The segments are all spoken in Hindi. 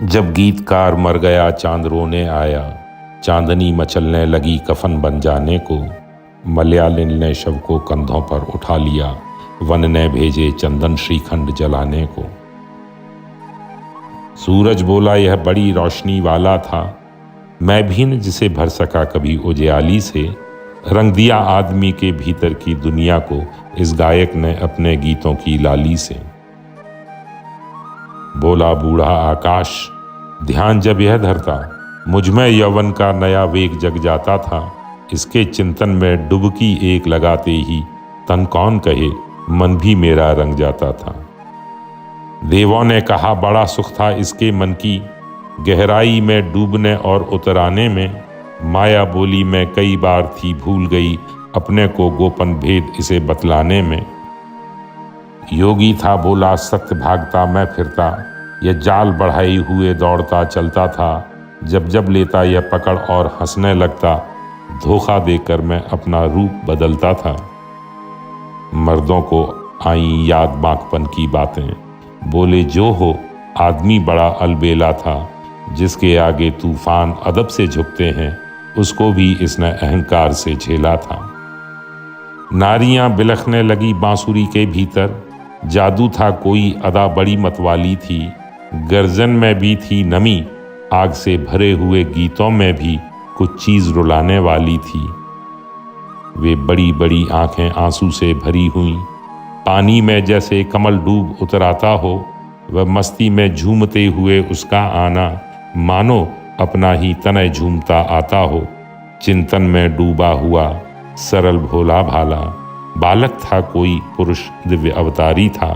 जब गीतकार मर गया चांद रोने आया, चांदनी मचलने लगी कफन बन जाने को। मलयालिन ने शव को कंधों पर उठा लिया, वन ने भेजे चंदन श्रीखंड जलाने को। सूरज बोला यह बड़ी रोशनी वाला था, मैं भी न जिसे भर सका कभी उजियाली से। रंग दिया आदमी के भीतर की दुनिया को इस गायक ने अपने गीतों की लाली से। बोला बूढ़ा आकाश, ध्यान जब यह धरता, मुझमें यौवन का नया वेग जग जाता था। इसके चिंतन में डुबकी एक लगाते ही तन कौन कहे, मन भी मेरा रंग जाता था। देवों ने कहा बड़ा सुख था इसके मन की, गहराई में डूबने और उतराने में। माया बोली मैं कई बार थी भूल गई, अपने को गोपन भेद इसे बतलाने में। योगी था बोला सत्य भागता मैं फिरता, यह जाल बढ़ाई हुए दौड़ता चलता था। जब जब लेता यह पकड़ और हंसने लगता, धोखा देकर मैं अपना रूप बदलता था। मर्दों को आई याद बांकपन की बातें, बोले जो हो आदमी बड़ा अलबेला था। जिसके आगे तूफान अदब से झुकते हैं, उसको भी इसने अहंकार से झेला था। नारियां बिलखने लगी बांसुरी के भीतर, जादू था कोई अदा बड़ी मतवाली थी। गर्जन में भी थी नमी, आग से भरे हुए गीतों में भी कुछ चीज रुलाने वाली थी। वे बड़ी बड़ी आंखें आंसू से भरी हुई, पानी में जैसे कमल डूब उतराता हो। वह मस्ती में झूमते हुए उसका आना, मानो अपना ही तनय झूमता आता हो। चिंतन में डूबा हुआ सरल भोला भाला, बालक था कोई पुरुष दिव्य अवतारी था।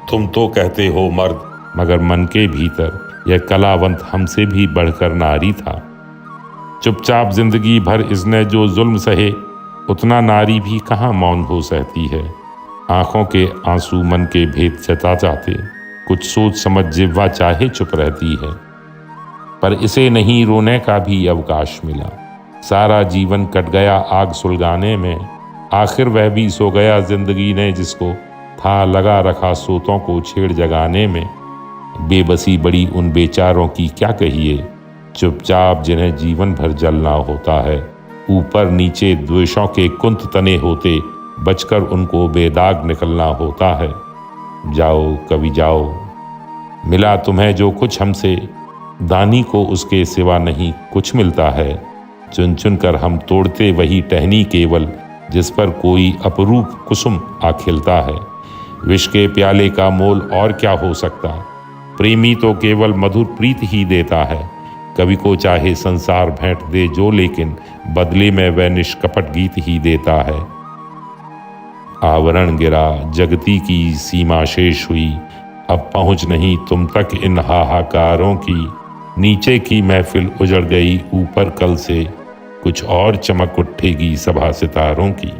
तुम तो कहते हो मर्द, मगर मन के भीतर यह कलावंत हमसे भी बढ़कर नारी था। चुपचाप जिंदगी भर इसने जो जुल्म सहे, उतना नारी भी कहाँ मौन हो सहती है। आंखों के आंसू मन के भेद जता जाते, कुछ सोच समझ जिह्वा चाहे चुप रहती है। पर इसे नहीं रोने का भी अवकाश मिला, सारा जीवन कट गया आग सुलगाने में। आखिर वह भी सो गया जिंदगी ने जिसको था लगा रखा सोतों को छेड़ जगाने में। बेबसी बड़ी उन बेचारों की क्या कहिए, चुपचाप जिन्हें जीवन भर जलना होता है। ऊपर नीचे द्वेषों के कुंत तने होते, बचकर उनको बेदाग निकलना होता है। जाओ कभी जाओ, मिला तुम्हें जो कुछ हमसे, दानी को उसके सिवा नहीं कुछ मिलता है। चुन चुन कर हम तोड़ते वही टहनी केवल, जिस पर कोई अपरूप कुसुम आ खिलता है। विष के प्याले का मोल और क्या हो सकता, प्रेमी तो केवल मधुर प्रीत ही देता है। कवि को चाहे संसार भेंट दे जो, लेकिन बदले में वह निष्कपट गीत ही देता है। आवरण गिरा जगती की सीमा शेष हुई, अब पहुँच नहीं तुम तक इन हाहाकारों की। नीचे की महफिल उजड़ गई ऊपर कल से, कुछ और चमक उठेगी सभा सितारों की।